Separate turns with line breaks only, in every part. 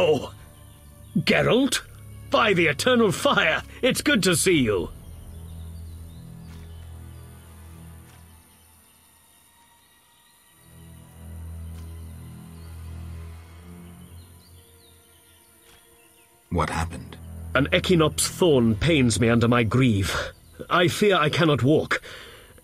Oh! Geralt? By the eternal fire, it's good to see you.
What happened?
An Echinops thorn pains me under my greave. I fear I cannot walk.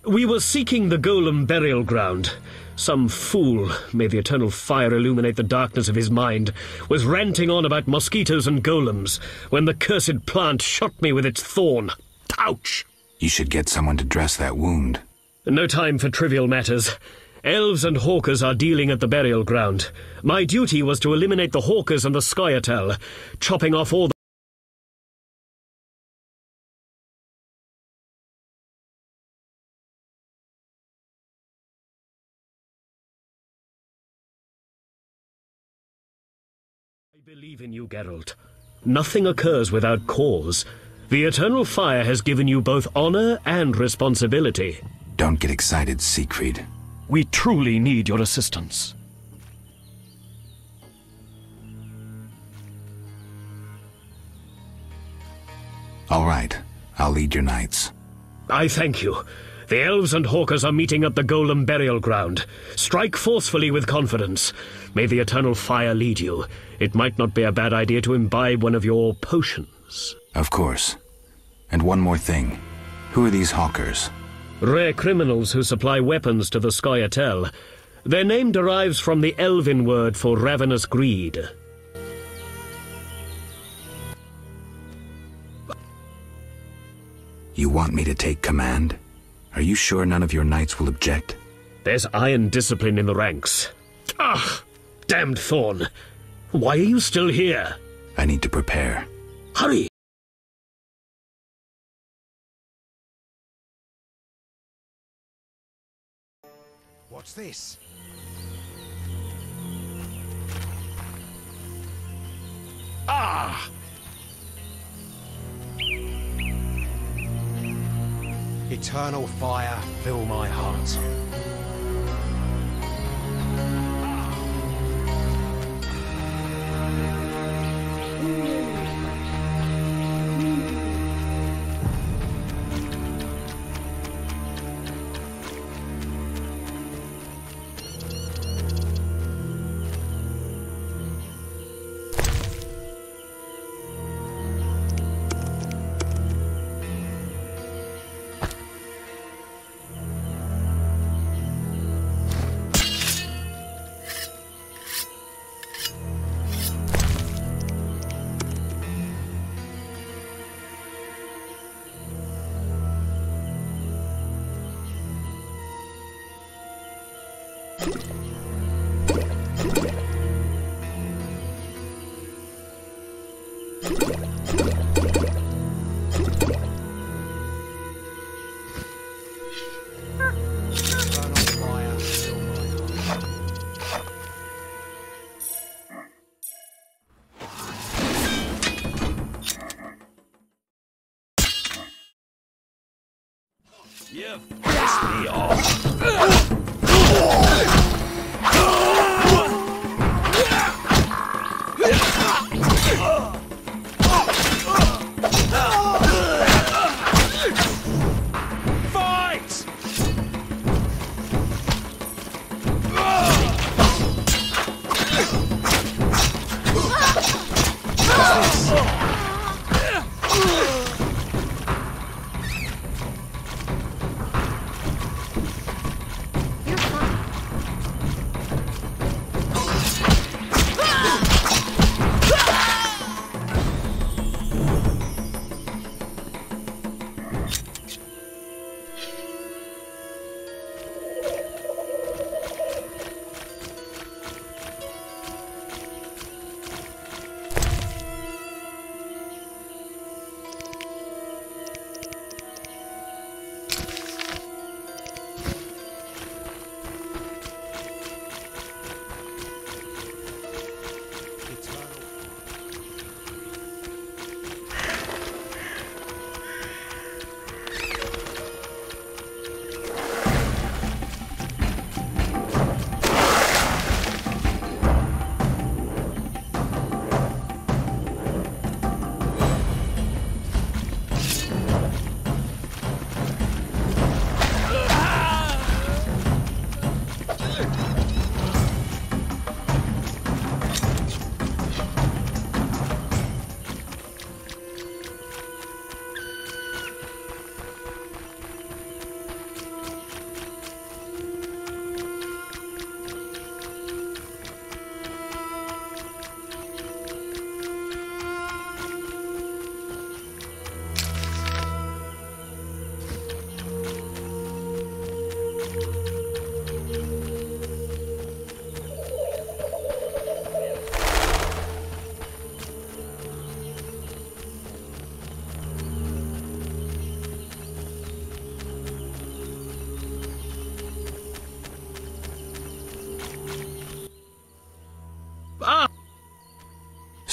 We were seeking the golem burial ground. Some fool, may the eternal fire illuminate the darkness of his mind, was ranting on about mosquitoes and golems when the cursed plant shot me with its thorn. Ouch!
You should get someone to dress that wound.
No time for trivial matters. Elves and hawkers are dealing at the burial ground. My duty was to eliminate the hawkers and the Scoia'tael, chopping off all the... I believe in you, Geralt. Nothing occurs without cause. The eternal fire has given you both honor and responsibility.
Don't get excited, Siegfried.
We truly need your assistance.
All right, I'll lead your knights.
I thank you. The elves and hawkers are meeting at the golem burial ground. Strike forcefully with confidence. May the eternal fire lead you. It might not be a bad idea to imbibe one of your potions.
Of course. And one more thing. Who are these hawkers?
Rare criminals who supply weapons to the Scoia'tael. Their name derives from the Elven word for ravenous greed.
You want me to take command? Are you sure none of your knights will object?
There's iron discipline in the ranks. Ah! Damned thorn! Why are you still here?
I need to prepare.
Hurry!
What's this? Ah! Eternal fire, fill my heart.
You pissed me off.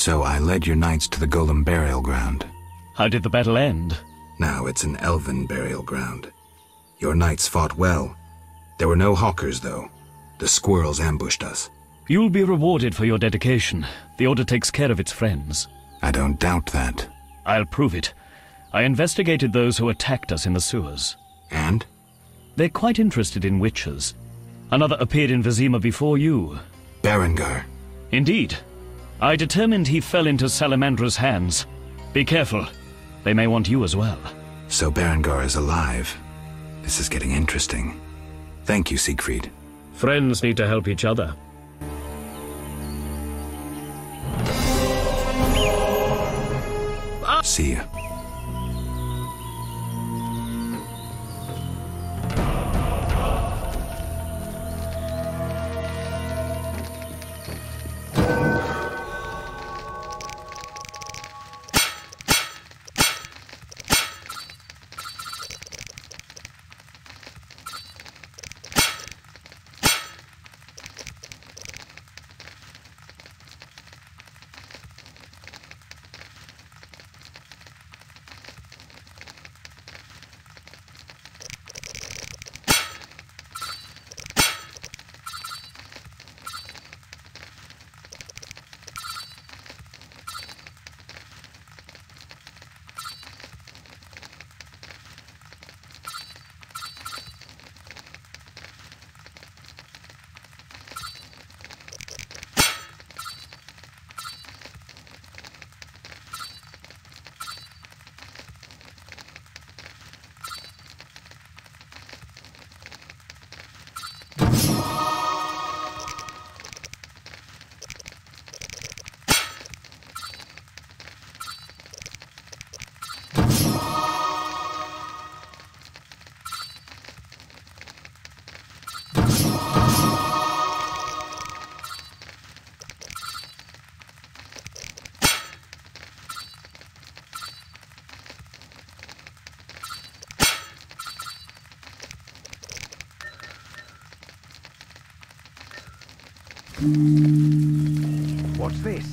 So I led your knights to the Golem burial ground.
How did the battle end?
Now it's an elven burial ground. Your knights fought well. There were no hawkers, though. The squirrels ambushed us.
You'll be rewarded for your dedication. The Order takes care of its friends.
I don't doubt that.
I'll prove it. I investigated those who attacked us in the sewers.
And?
They're quite interested in witches. Another appeared in Vizima before you.
Berengar.
Indeed. I determined he fell into Salamandra's hands. Be careful. They may want you as well.
So Berengar is alive. This is getting interesting. Thank you, Siegfried.
Friends need to help each other.
See ya.
What's this?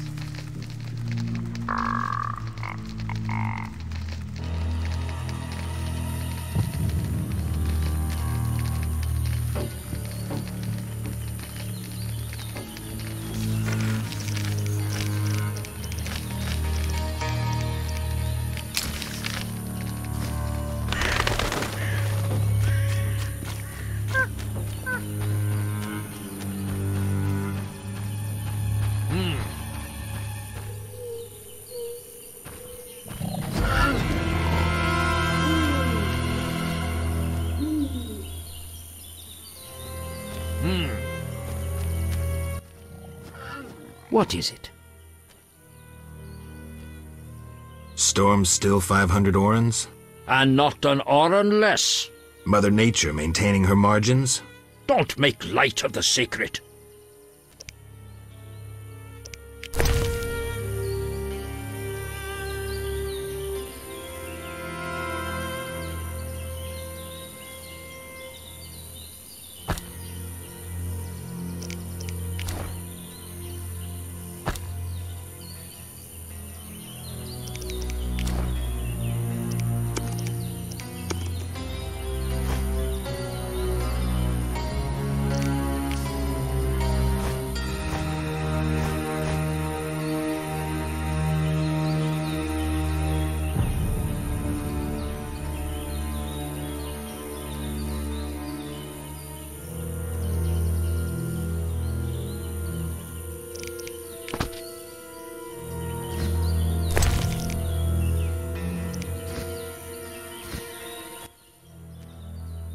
What is it?
Storm's still 500 orans?
And not an oran less.
Mother Nature maintaining her margins?
Don't make light of the secret.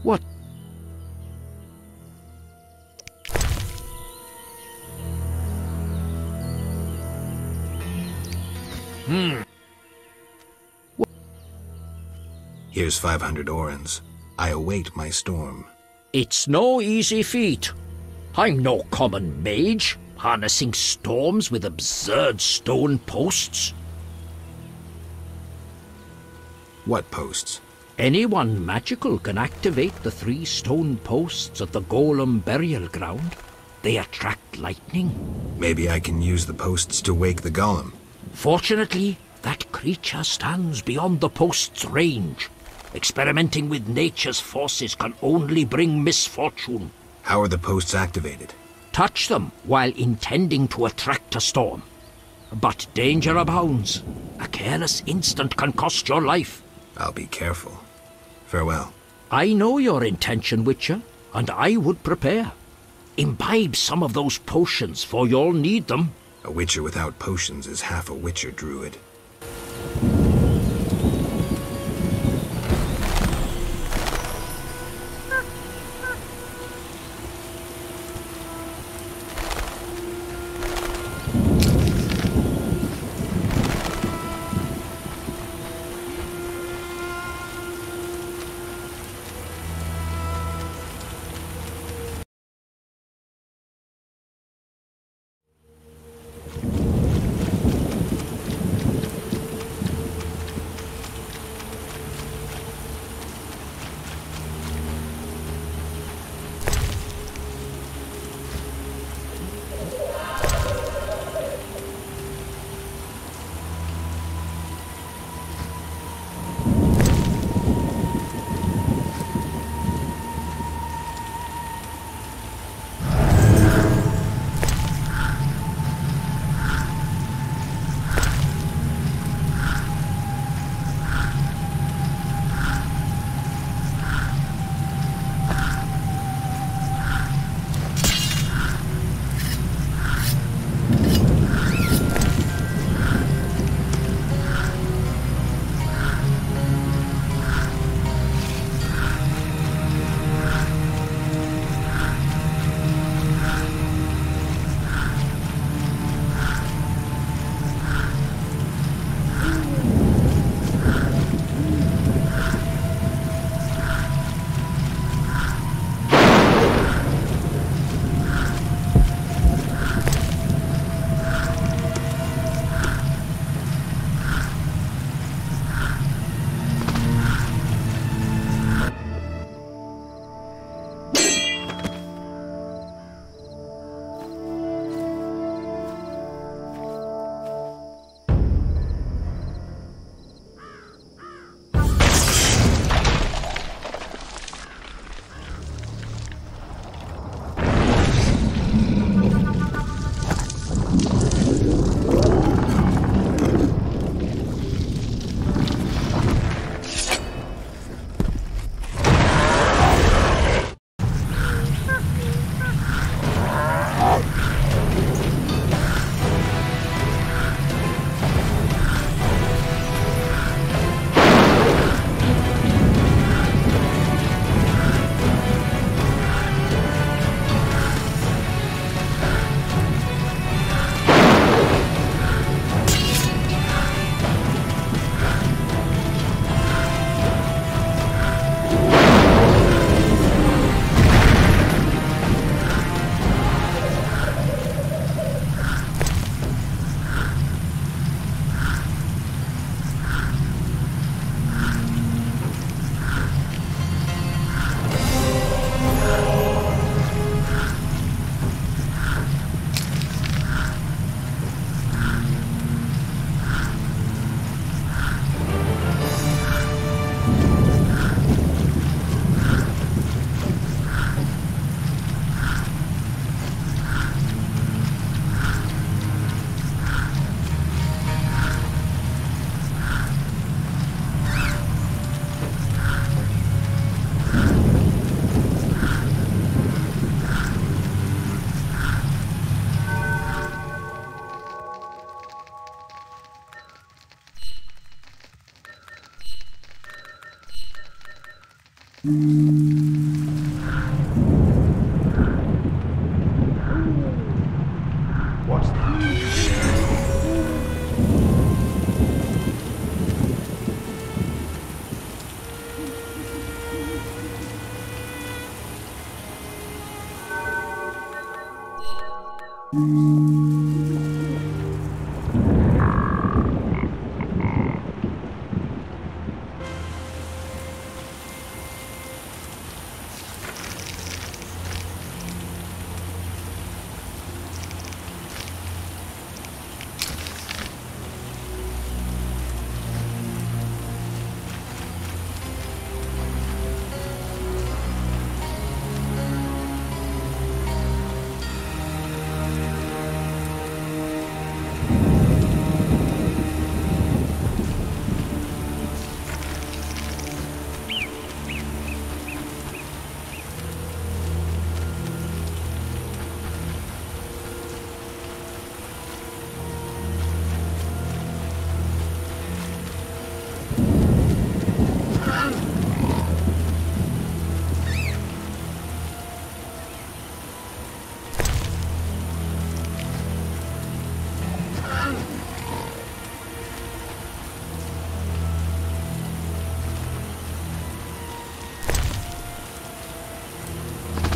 What?
Here's 500 orans. I await my storm.
It's no easy feat. I'm no common mage, harnessing storms with absurd stone posts.
What posts?
Anyone magical can activate the 3 stone posts at the Golem burial ground. They attract lightning.
Maybe I can use the posts to wake the golem.
Fortunately, that creature stands beyond the post's range. Experimenting with nature's forces can only bring misfortune.
How are the posts activated?
Touch them while intending to attract a storm. But danger abounds. A careless instant can cost your life.
I'll be careful. Farewell.
I know your intention, Witcher, and I would prepare. Imbibe some of those potions, for you'll need them.
A Witcher without potions is half a Witcher druid.
What's that?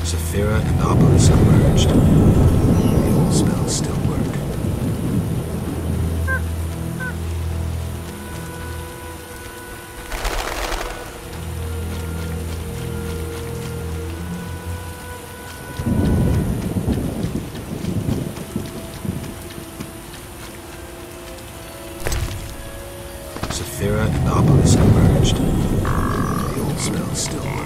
Saphira and Obelisk merged. The old spells still work. Saphira and Obelisk merged. The old spells still work.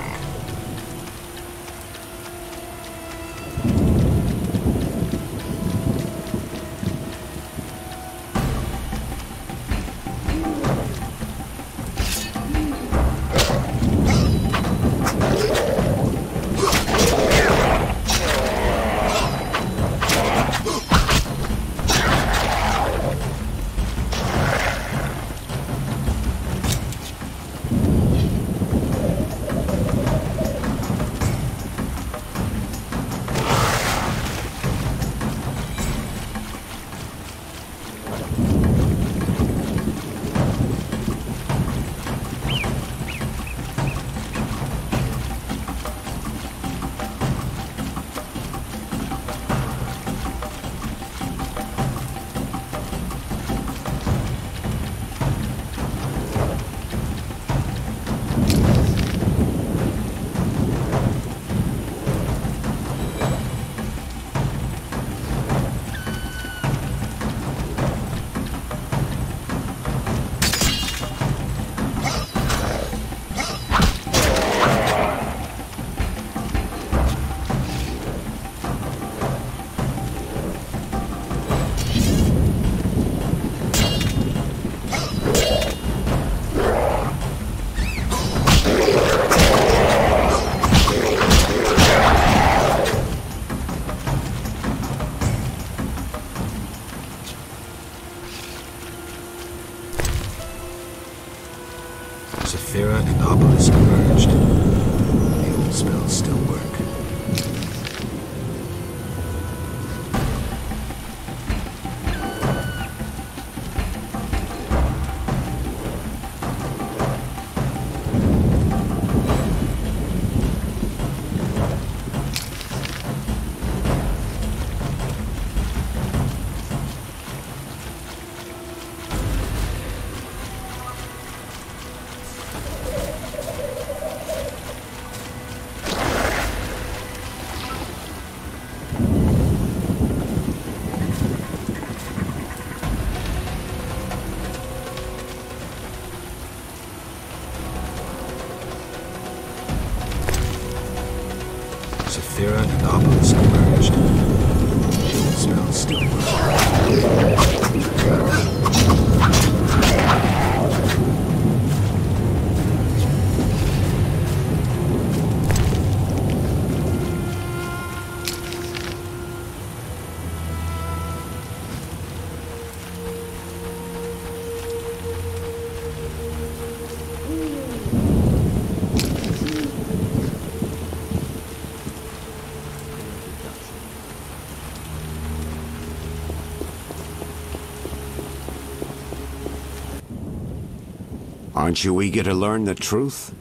Saphira and Obelisk merged. The old spells still work. Saphira and Obelisk merged. The old spells still work.
Aren't you eager to learn the truth?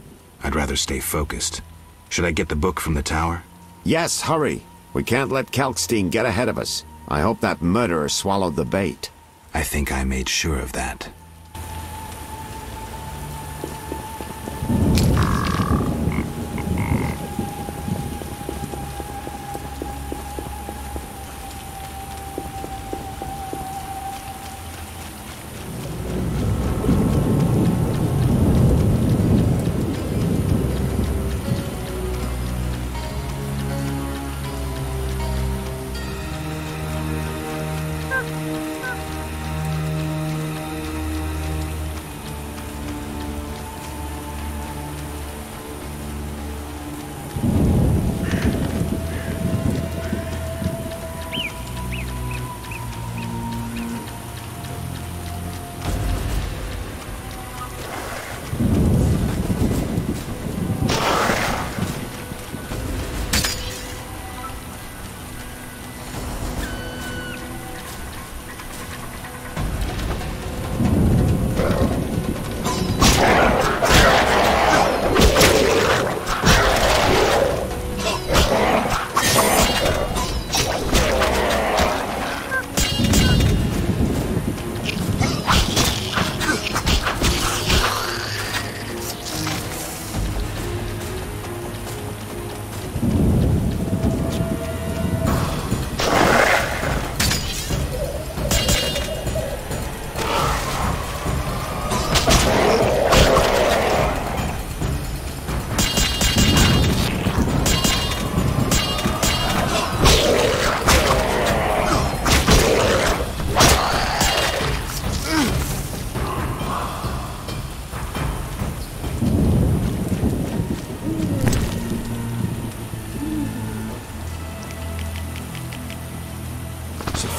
I'd rather stay focused. Should I get the book from the tower?
Yes, hurry. We can't let Kalkstein get ahead of us. I hope that murderer swallowed the bait.
I think I made sure of that.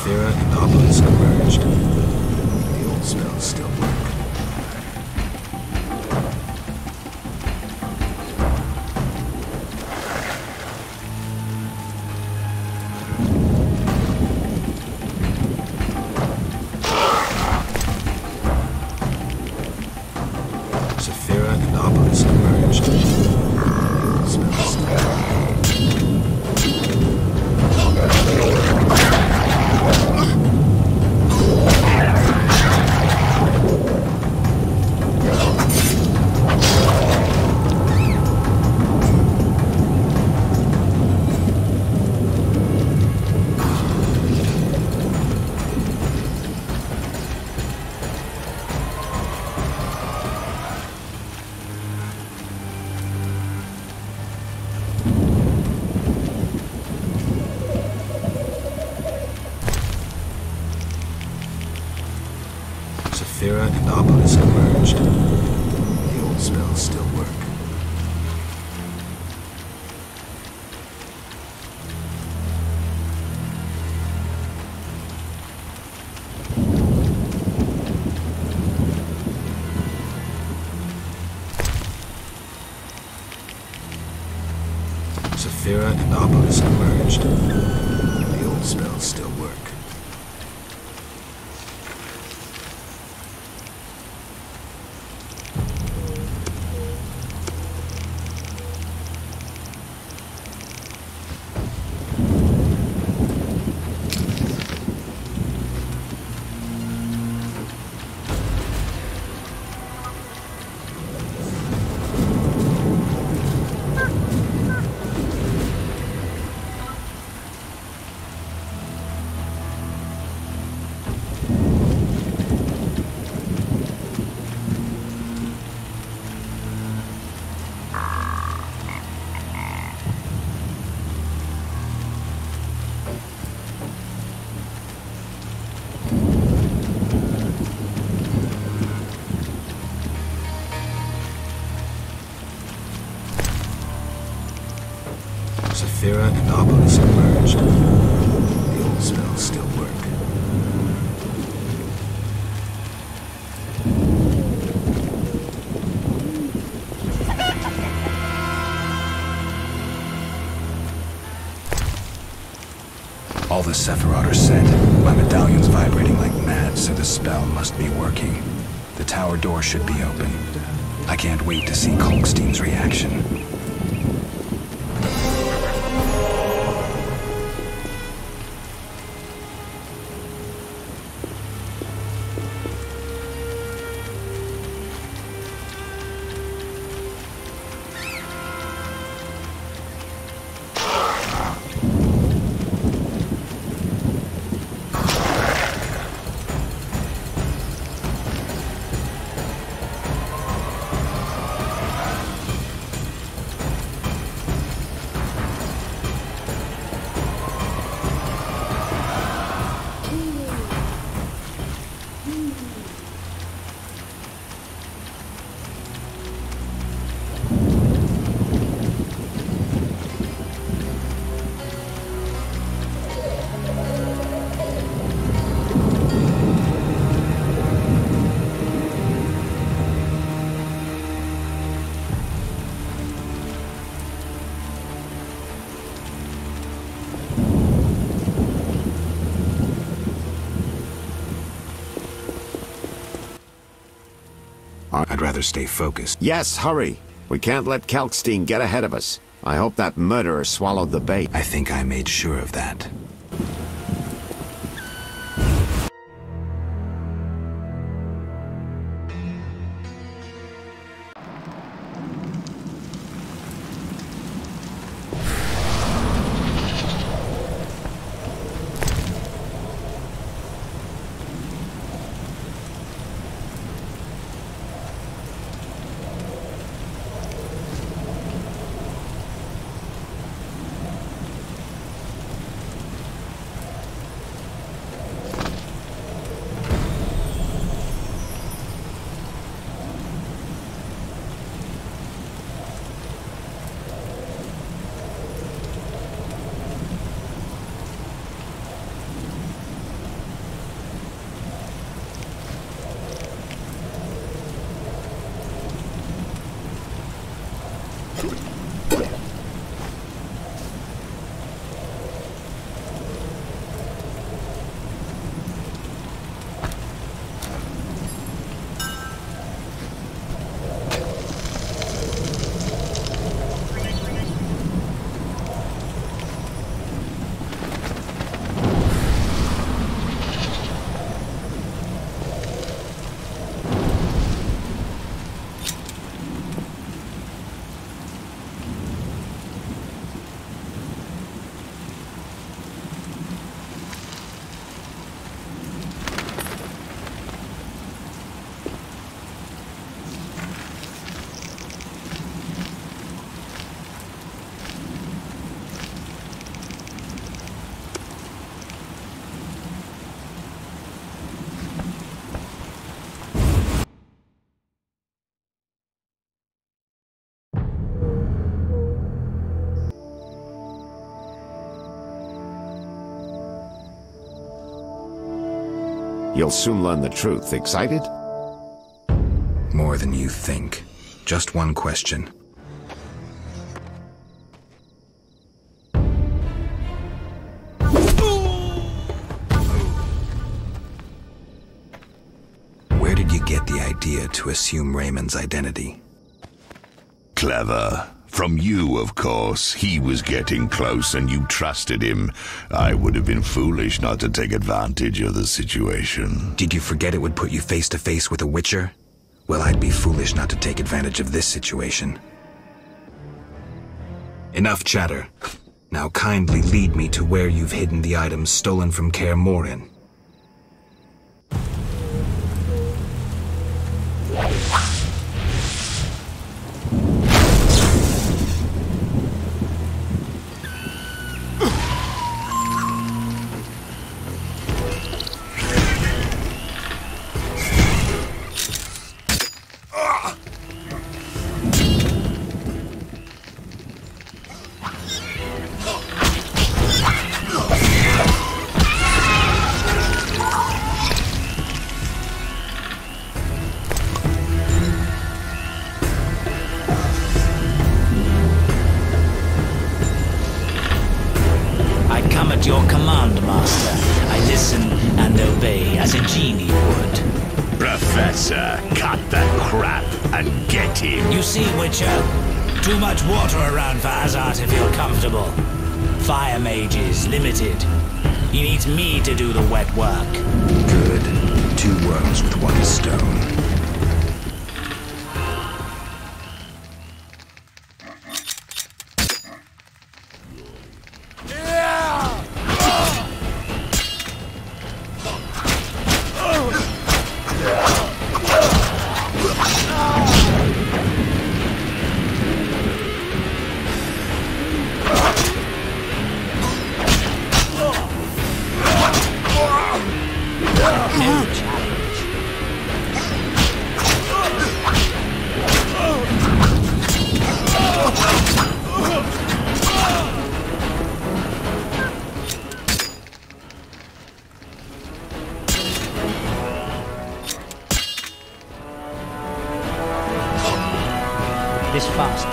Saphira and Obelisk merged. The old spells still work. Saphira and Obelisk merged. The old spells still work. Saphira and Obelisk merged. The old spells still work. Saphira and Obelisk merged. The old spells still work. Saphira and Obelisk merged. The old spells still work. All the Sephiroth are set. My medallion's vibrating like mad, so the spell must be working. The tower door should be open. I can't wait to see Kalkstein's reaction. I'd rather stay focused.
Yes, hurry. We can't let Kalkstein get ahead of us. I hope that murderer swallowed the bait.
I think I made sure of that.
You'll soon learn the truth. Excited?
More than you think. Just one question. Where did you get the idea to assume Raymond's identity?
Clever. From you, of course. He was getting close and you trusted him. I would have been foolish not to take advantage of the situation.
Did you forget it would put you face to face with a Witcher? Well, I'd be foolish not to take advantage of this situation. Enough chatter. Now kindly lead me to where you've hidden the items stolen from Kaer Morhen.
Your command, Master. I listen and obey as a genie would.
Professor, cut the crap and get him.
You see, Witcher, too much water around for Azar to feel comfortable. Fire mage is limited. He needs me to do the wet work.
Good. 2 worms with 1 stone.
This fast.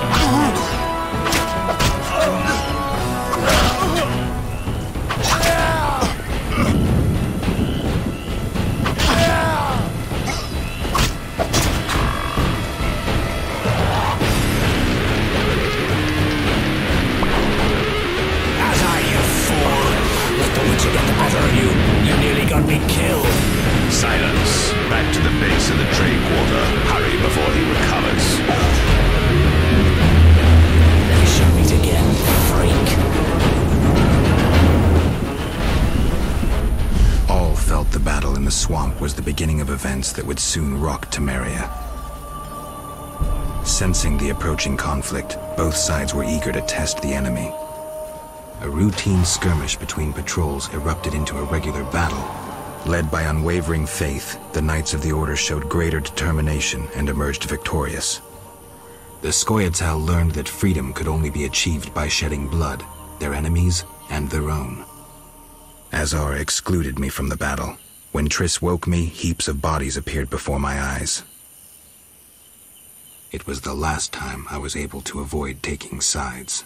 Silence. Back to the base of the trade quarter. Hurry before he recovers.
They shall meet again, freak.
All felt the battle in the swamp was the beginning of events that would soon rock Temeria. Sensing the approaching conflict, both sides were eager to test the enemy. A routine skirmish between patrols erupted into a regular battle. Led by unwavering faith, the Knights of the Order showed greater determination and emerged victorious. The Scoia'tael learned that freedom could only be achieved by shedding blood, their enemies and their own. Azar excluded me from the battle. When Triss woke me, heaps of bodies appeared before my eyes. It was the last time I was able to avoid taking sides.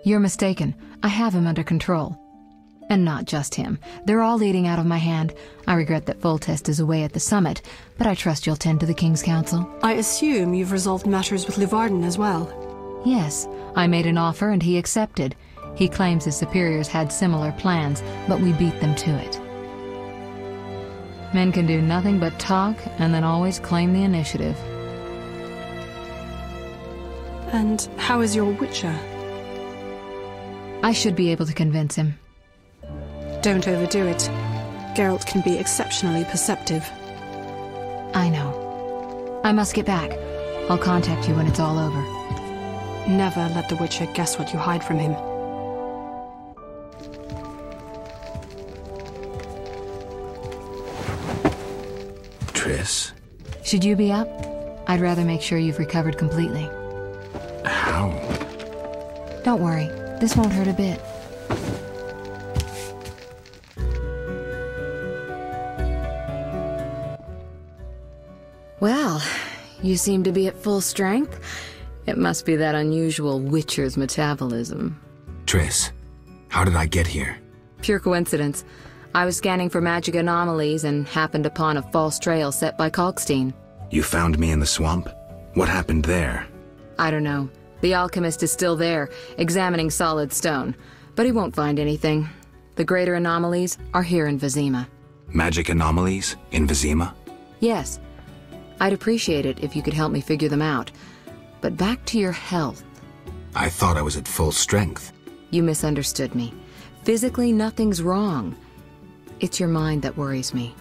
You're mistaken. I have him under control. And not just him. They're all leading out of my hand. I regret that Foltest is away at the summit, but I trust you'll tend to the King's Council.
I assume you've resolved matters with Luvarden as well.
Yes, I made an offer and he accepted. He claims his superiors had similar plans, but we beat them to it. Men can do nothing but talk and then always claim the initiative.
And how is your Witcher?
I should be able to convince him.
Don't overdo it. Geralt can be exceptionally perceptive.
I know. I must get back. I'll contact you when it's all over.
Never let the Witcher guess what you hide from him.
Triss?
Should you be up? I'd rather make sure you've recovered completely.
How?
Don't worry. This won't hurt a bit. Well, you seem to be at full strength. It must be that unusual Witcher's metabolism.
Triss, how did I get here?
Pure coincidence. I was scanning for magic anomalies and happened upon a false trail set by Kalkstein.
You found me in the swamp? What happened there?
I don't know. The alchemist is still there, examining solid stone. But he won't find anything. The greater anomalies are here in Vizima.
Magic anomalies? In Vizima?
Yes. I'd appreciate it if you could help me figure them out. But back to your health.
I thought I was at full strength.
You misunderstood me. Physically, nothing's wrong. It's your mind that worries me.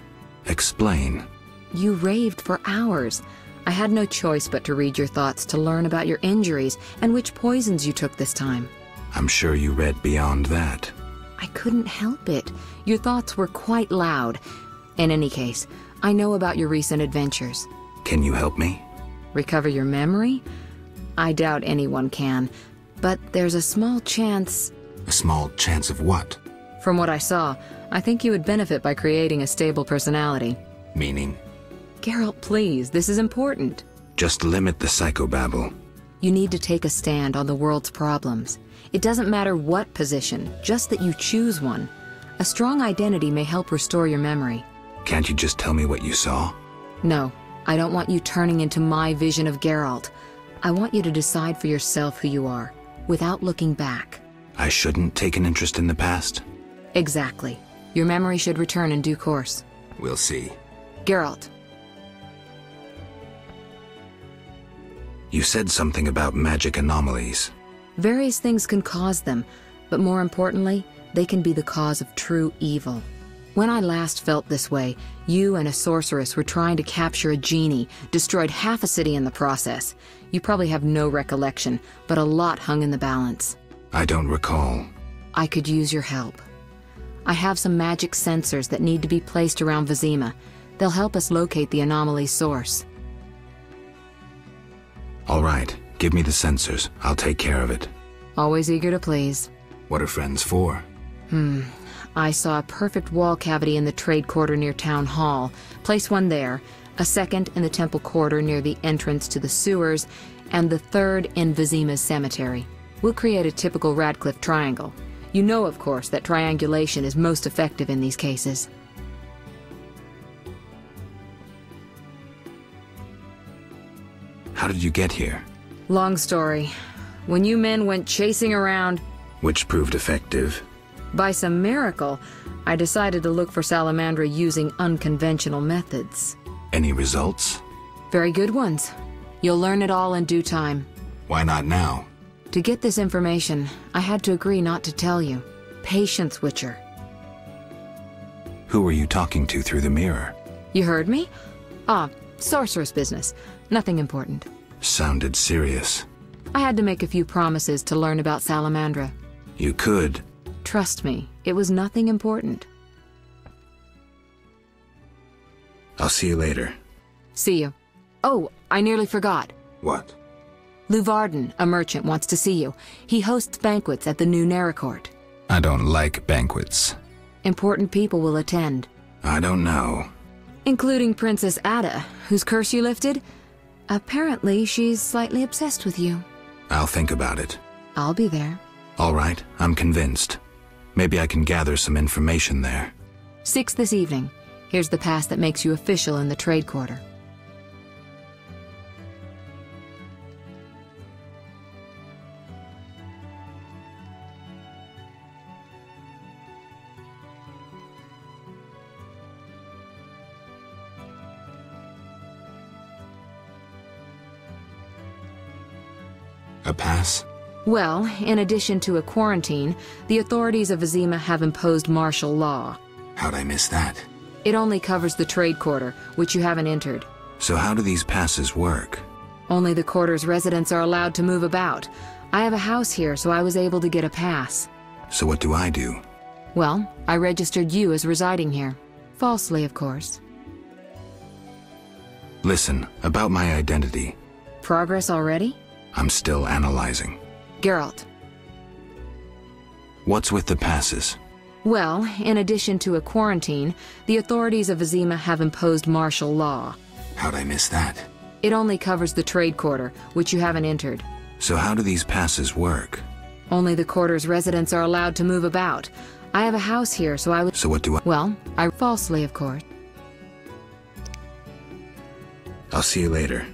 Explain.
You raved for hours. I had no choice but to read your thoughts to learn about your injuries and which poisons you took this time.
I'm sure you read beyond that.
I couldn't help it. Your thoughts were quite loud. In any case, I know about your recent adventures.
Can you help me?
Recover your memory? I doubt anyone can. But there's a small chance...
A small chance of what?
From what I saw, I think you would benefit by creating a stable personality.
Meaning?
Geralt, please, this is important.
Just limit the psychobabble.
You need to take a stand on the world's problems. It doesn't matter what position, just that you choose one. A strong identity may help restore your memory.
Can't you just tell me what you saw?
No, I don't want you turning into my vision of Geralt. I want you to decide for yourself who you are, without looking back.
I shouldn't take an interest in the past?
Exactly. Your memory should return in due course.
We'll see.
Geralt.
You said something about magic anomalies.
Various things can cause them, but more importantly, they can be the cause of true evil. When I last felt this way, you and a sorceress were trying to capture a genie, destroyed half a city in the process. You probably have no recollection, but a lot hung in the balance.
I don't recall.
I could use your help. I have some magic sensors that need to be placed around Vizima. They'll help us locate the anomaly's source.
All right, give me the sensors. I'll take care of it.
Always eager to please.
What are friends for?
I saw a perfect wall cavity in the trade quarter near Town Hall. Place one there, a second in the temple quarter near the entrance to the sewers, and the third in Vizima's cemetery. We'll create a typical Radcliffe triangle. You know, of course, that triangulation is most effective in these cases.
How did you get here?
Long story. When you men went chasing around...
Which proved effective.
By some miracle, I decided to look for Salamandra using unconventional methods.
Any results?
Very good ones. You'll learn it all in due time.
Why not now?
To get this information, I had to agree not to tell you. Patience, Witcher.
Who were you talking to through the mirror?
You heard me? Ah, sorceress business. Nothing important.
Sounded serious.
I had to make a few promises to learn about Salamandra.
You could.
Trust me, it was nothing important.
I'll see you later.
See you. Oh, I nearly forgot.
What?
Luvarden, a merchant, wants to see you. He hosts banquets at the new Neracourt.
I don't like banquets.
Important people will attend.
I don't know.
Including Princess Ada, whose curse you lifted. Apparently, she's slightly obsessed with you.
I'll think about it.
I'll be there.
All right, I'm convinced. Maybe I can gather some information there.
6 this evening. Here's the pass that makes you official in the trade quarter.
A pass?
Well, in addition to a quarantine, the authorities of Vizima have imposed martial law.
How'd I miss that?
It only covers the trade quarter, which you haven't entered.
So how do these passes work?
Only the quarter's residents are allowed to move about. I have a house here, so I was able to get a pass.
So what do I do?
Well, I registered you as residing here. Falsely, of course.
Listen, about my identity.
Progress already?
I'm still analyzing.
Geralt.
What's with the passes?
Well, in addition to a quarantine, the authorities of Vizima have imposed martial law.
How'd I miss that?
It only covers the trade quarter, which you haven't entered.
So how do these passes work?
Only the quarter's residents are allowed to move about. I have a house here, so I would...
So what do I...
Well, falsely, of course.
I'll see you later.